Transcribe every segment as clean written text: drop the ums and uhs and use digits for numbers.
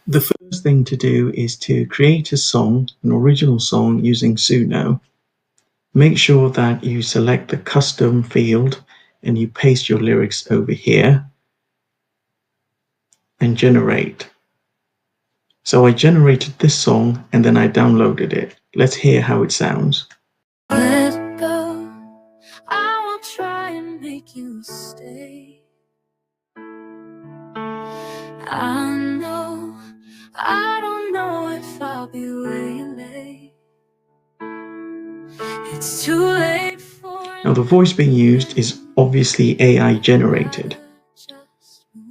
The first thing to do is to create a song, an original song using Suno. Make sure that you select the custom field and you paste your lyrics over here and generate. So I generated this song and then I downloaded it. Let's hear how it sounds. Let go, I will try and make you stay. I don't know if I'll be where you lay. It's too late for. Now the voice being used is obviously AI generated.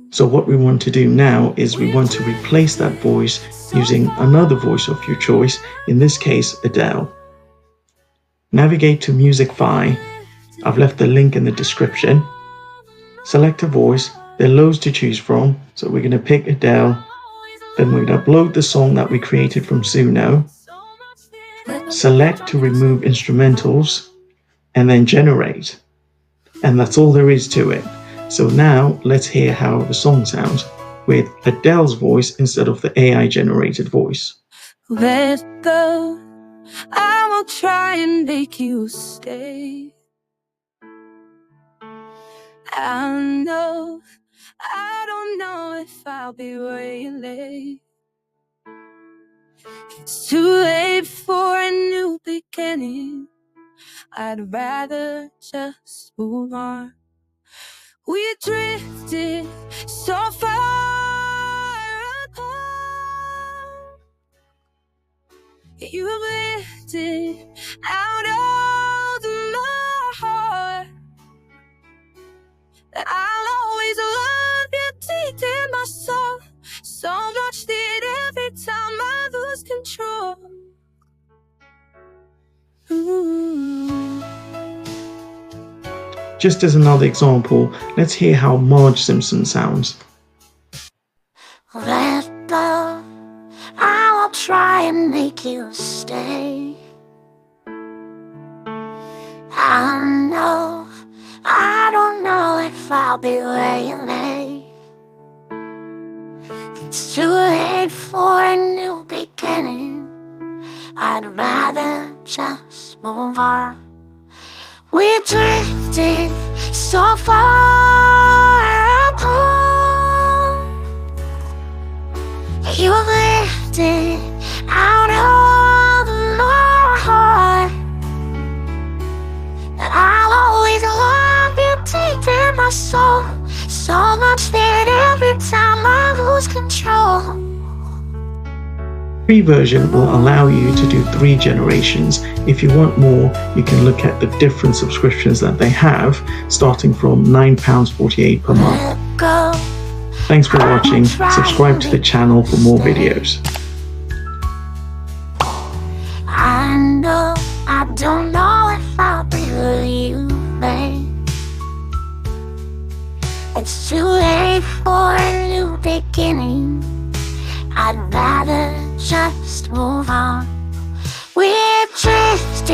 So what we want to do now is we want to replace that voice using another voice of your choice, in this case Adele. Navigate to Musicfy. I've left the link in the description. Select a voice, there are loads to choose from, so we're going to pick Adele. Then we're going to upload the song that we created from Suno. Select to remove instrumentals and then generate. And that's all there is to it. So now let's hear how the song sounds with Adele's voice instead of the AI generated voice. Let go, I will try and make you stay. I don't know if I'll be where you lay. It's too late for a new beginning. I'd rather just move on. We drifted so far apart. You lifted out of my heart. I'll always love you deep in my soul. So much that every time I lose control. Ooh. Just as another example, let's hear how Marge Simpson sounds. Let go, I will try and make you stay. I don't know if I'll be where you lay. It's too late for a new beginning. I'd rather just move on. We drifted so far apart. You lifted out of my heart. And I'll always love you deep in my soul. So much that every time I lose control. Free version will allow you to do 3 generations. If you want more, you can look at the different subscriptions that they have, starting from £9.48 per month. Thanks for watching. Subscribe to the channel for more videos. I don't know if I'll be where you lay. It's too late for a new beginning. I'd rather just move on. We've drifted